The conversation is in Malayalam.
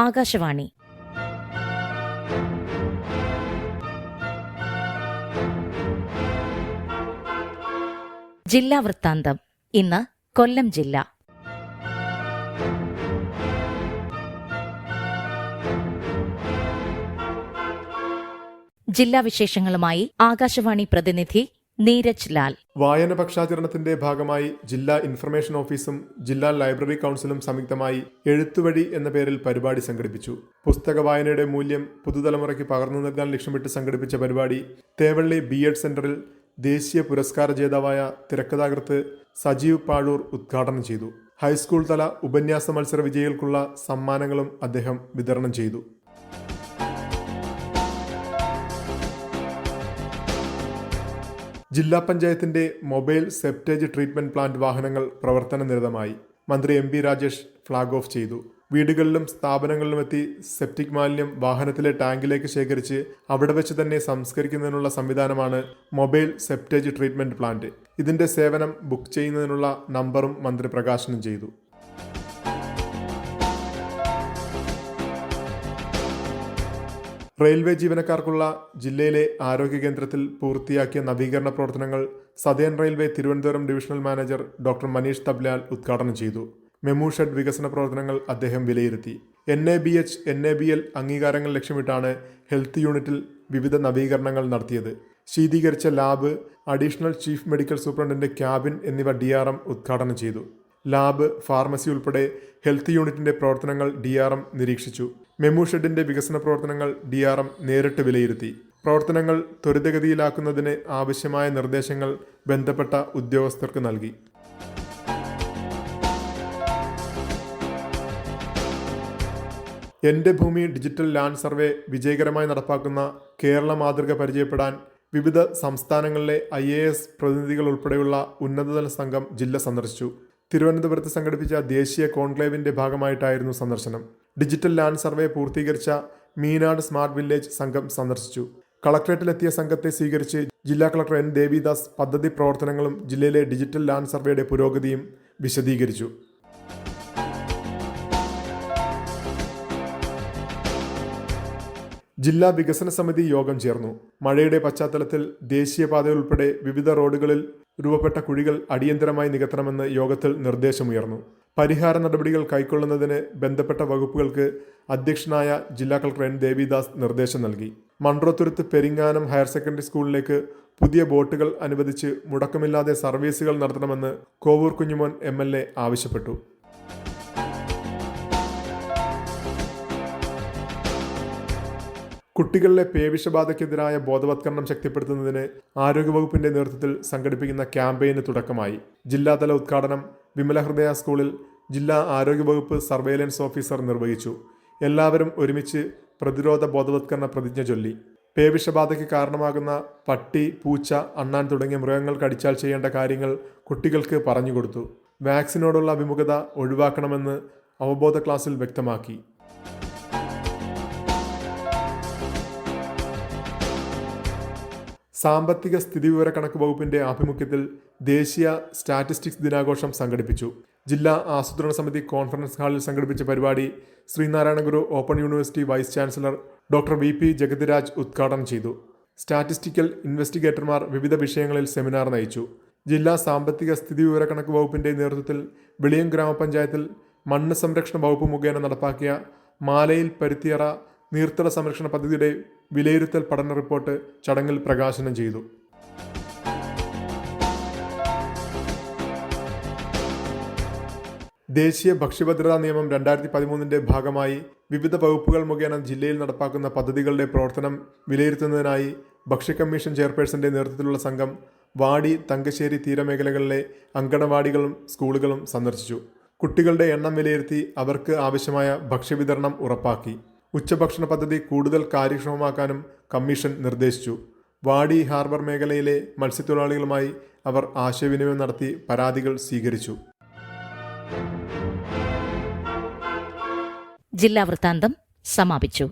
ആകാശവാണി ജില്ലാ വൃത്താന്തം. ഇന്ന് കൊല്ലം ജില്ല. ജില്ലാ വിശേഷങ്ങളുമായി ആകാശവാണി പ്രതിനിധി നീരജ് ലാൽ. വായന പക്ഷാചരണത്തിന്റെ ഭാഗമായി ജില്ലാ ഇൻഫർമേഷൻ ഓഫീസും ജില്ലാ ലൈബ്രറി കൗൺസിലും സംയുക്തമായി എഴുത്തുവഴി എന്ന പേരിൽ പരിപാടി സംഘടിപ്പിച്ചു. പുസ്തക വായനയുടെ മൂല്യം പുതുതലമുറയ്ക്ക് പകർന്നു നൽകാൻ ലക്ഷ്യമിട്ട് സംഘടിപ്പിച്ച പരിപാടി തേവള്ളി BEd സെന്ററിൽ ദേശീയ പുരസ്കാര ജേതാവായ തിരക്കഥാകൃത്ത് സജീവ് പാഴൂർ ഉദ്ഘാടനം ചെയ്തു. ഹൈസ്കൂൾ തല ഉപന്യാസ മത്സര വിജയികൾക്കുള്ള സമ്മാനങ്ങളും അദ്ദേഹം വിതരണം ചെയ്തു. ജില്ലാ പഞ്ചായത്തിന്റെ മൊബൈൽ സെപ്റ്റേജ് ട്രീറ്റ്മെന്റ് പ്ലാന്റ് വാഹനങ്ങൾ പ്രവർത്തനനിരതമായി. മന്ത്രി MP രാജേഷ് ഫ്ളാഗ് ഓഫ് ചെയ്തു. വീടുകളിലും സ്ഥാപനങ്ങളിലുമെത്തി സെപ്റ്റിക് മാലിന്യം വാഹനത്തിലെ ടാങ്കിലേക്ക് ശേഖരിച്ച് അവിടെ വെച്ച് തന്നെ സംസ്കരിക്കുന്നതിനുള്ള സംവിധാനമാണ് മൊബൈൽ സെപ്റ്റേജ് ട്രീറ്റ്മെന്റ് പ്ലാന്റ്. ഇതിന്റെ സേവനം ബുക്ക് ചെയ്യുന്നതിനുള്ള നമ്പറും മന്ത്രി പ്രകാശനം ചെയ്തു. റെയിൽവേ ജീവനക്കാർക്കുള്ള ജില്ലയിലെ ആരോഗ്യ കേന്ദ്രത്തിൽ പൂർത്തിയാക്കിയ നവീകരണ പ്രവർത്തനങ്ങൾ southern railway Thiruvananthapuram divisional manager doctor Manish Tablal ഉദ്ഘാടനം ചെയ്തു. മെമു ഷെഡ് വികസന പ്രവർത്തനങ്ങൾ അദ്ദേഹം വിലയിരുത്തി. NABH NABL അംഗീകാരങ്ങൾ ലക്ഷ്യമിട്ടാണ് ഹെൽത്ത് യൂണിറ്റിൽ വിവിധ നവീകരണങ്ങൾ നടത്തിയത്. ശീതീകരിച്ച ലാബ്, അഡീഷണൽ ചീഫ് മെഡിക്കൽ സൂപ്രണ്ടിന്റെ ക്യാബിൻ എന്നിവ DRM ഉദ്ഘാടനം ചെയ്തു. ലാബ്, ഫാർമസി ഉൾപ്പെടെ ഹെൽത്ത് യൂണിറ്റിന്റെ പ്രവർത്തനങ്ങൾ DRM നിരീക്ഷിച്ചു. മെമു ഷെഡിന്റെ വികസന പ്രവർത്തനങ്ങൾ DRM നേരിട്ട് വിലയിരുത്തി. പ്രവർത്തനങ്ങൾ ത്വരിതഗതിയിലാക്കുന്നതിന് ആവശ്യമായ നിർദ്ദേശങ്ങൾ ബന്ധപ്പെട്ട ഉദ്യോഗസ്ഥർക്ക് നൽകി. എൻ്റെ ഭൂമി ഡിജിറ്റൽ ലാൻഡ് സർവേ വിജയകരമായി നടപ്പാക്കുന്ന കേരള മാതൃക പരിചയപ്പെടാൻ വിവിധ സംസ്ഥാനങ്ങളിലെ IAS പ്രതിനിധികൾ ഉൾപ്പെടെയുള്ള ഉന്നതതല സംഘം ജില്ല സന്ദർശിച്ചു. തിരുവനന്തപുരത്ത് സംഘടിപ്പിച്ച ദേശീയ കോൺക്ലേവിന്റെ ഭാഗമായിട്ടായിരുന്നു സന്ദർശനം. ഡിജിറ്റൽ ലാൻഡ് സർവേ പൂർത്തീകരിച്ച മീനാട് സ്മാർട്ട് വില്ലേജ് സംഘം സന്ദർശിച്ചു. കളക്ടറേറ്റിലെത്തിയ സംഘത്തെ സ്വീകരിച്ച് ജില്ലാ കളക്ടർ N ദേവിദാസ് പദ്ധതി പ്രവർത്തനങ്ങളും ജില്ലയിലെ ഡിജിറ്റൽ ലാൻഡ് സർവേയുടെ പുരോഗതിയും വിശദീകരിച്ചു. ജില്ലാ വികസന സമിതി യോഗം ചേർന്നു. മഴയുടെ പശ്ചാത്തലത്തിൽ ദേശീയപാത ഉൾപ്പെടെ വിവിധ റോഡുകളിൽ രൂപപ്പെട്ട കുഴികൾ അടിയന്തരമായി നികത്തണമെന്ന് യോഗത്തിൽ നിർദ്ദേശമുയർന്നു. പരിഹാര നടപടികൾ കൈക്കൊള്ളുന്നതിന് ബന്ധപ്പെട്ട വകുപ്പുകൾക്ക് അധ്യക്ഷനായ ജില്ലാ കളക്ടർ N ദേവിദാസ് നിർദ്ദേശം നൽകി. മൺട്രോത്തുരുത്ത് പെരിങ്ങാനം ഹയർ സെക്കൻഡറി സ്കൂളിലേക്ക് പുതിയ ബോട്ടുകൾ അനുവദിച്ച് മുടക്കമില്ലാതെ സർവീസുകൾ നടത്തണമെന്ന് കോവൂർ കുഞ്ഞുമോൻ MLA ആവശ്യപ്പെട്ടു. കുട്ടികളിലെ പേവിഷബാധയ്ക്കെതിരായ ബോധവത്കരണം ശക്തിപ്പെടുത്തുന്നതിന് ആരോഗ്യവകുപ്പിന്റെ നേതൃത്വത്തിൽ സംഘടിപ്പിക്കുന്ന ക്യാമ്പയിന് തുടക്കമായി. ജില്ലാതല ഉദ്ഘാടനം വിമലഹൃദയ സ്കൂളിൽ ജില്ലാ ആരോഗ്യവകുപ്പ് സർവൈലൻസ് ഓഫീസർ നിർവഹിച്ചു. എല്ലാവരും ഒരുമിച്ച് പ്രതിരോധ ബോധവത്കരണ പ്രതിജ്ഞ ചൊല്ലി. പേവിഷബാധയ്ക്ക് കാരണമാകുന്ന പട്ടി, പൂച്ച, അണ്ണാൻ തുടങ്ങിയ മൃഗങ്ങൾ കടിച്ചാൽ ചെയ്യേണ്ട കാര്യങ്ങൾ കുട്ടികൾക്ക് പറഞ്ഞുകൊടുത്തു. വാക്സിനോടുള്ള വിമുഖത ഒഴിവാക്കണമെന്ന് അവബോധ ക്ലാസ്സിൽ വ്യക്തമാക്കി. സാമ്പത്തിക സ്ഥിതിവിവരക്കണക്ക് വകുപ്പിന്റെ ആഭിമുഖ്യത്തിൽ ദേശീയ സ്റ്റാറ്റിസ്റ്റിക്സ് ദിനാഘോഷം സംഘടിപ്പിച്ചു. ജില്ലാ ആസൂത്രണ സമിതി കോൺഫറൻസ് ഹാളിൽ സംഘടിപ്പിച്ച പരിപാടി Sreenarayana Guru open university vice chancellor doctor VP Jagathiraj ഉദ്ഘാടനം ചെയ്തു. സ്റ്റാറ്റിസ്റ്റിക്കൽ ഇൻവെസ്റ്റിഗേറ്റർമാർ വിവിധ വിഷയങ്ങളിൽ സെമിനാർ നയിച്ചു. ജില്ലാ സാമ്പത്തിക സ്ഥിതിവിവരക്കണക്ക് വകുപ്പിന്റെ നേതൃത്വത്തിൽ വെളിയം ഗ്രാമപഞ്ചായത്തിൽ മണ്ണ് സംരക്ഷണ വകുപ്പ് മുഖേന നടപ്പാക്കിയ മാലയിൽ പരുത്തിയറ നീർത്തട സംരക്ഷണ പദ്ധതിയുടെ വിലയിരുത്തൽ പഠന റിപ്പോർട്ട് ചടങ്ങിൽ പ്രകാശനം ചെയ്തു. ദേശീയ ഭക്ഷ്യഭദ്രതാ നിയമം 2013 ഭാഗമായി വിവിധ വകുപ്പുകൾ മുഖേന ജില്ലയിൽ നടപ്പാക്കുന്ന പദ്ധതികളുടെ പ്രവർത്തനം വിലയിരുത്തുന്നതിനായി ഭക്ഷ്യ കമ്മീഷൻ ചെയർപേഴ്സന്റെ നേതൃത്വത്തിലുള്ള സംഘം വാടി, തങ്കശ്ശേരി തീരമേഖലകളിലെ അങ്കണവാടികളും സ്കൂളുകളും സന്ദർശിച്ചു. കുട്ടികളുടെ എണ്ണം വിലയിരുത്തി അവർക്ക് ആവശ്യമായ ഭക്ഷ്യവിതരണം ഉറപ്പാക്കി. ഉച്ചഭക്ഷണ പദ്ധതി കൂടുതൽ കാര്യക്ഷമമാക്കാനും കമ്മീഷൻ നിർദ്ദേശിച്ചു. വാടി ഹാർബർ മേഖലയിലെ മത്സ്യത്തൊഴിലാളികളുമായി അവർ ആശയവിനിമയം നടത്തി പരാതികൾ സ്വീകരിച്ചു. ജില്ലാ വൃത്താന്തം സമാപിച്ചു.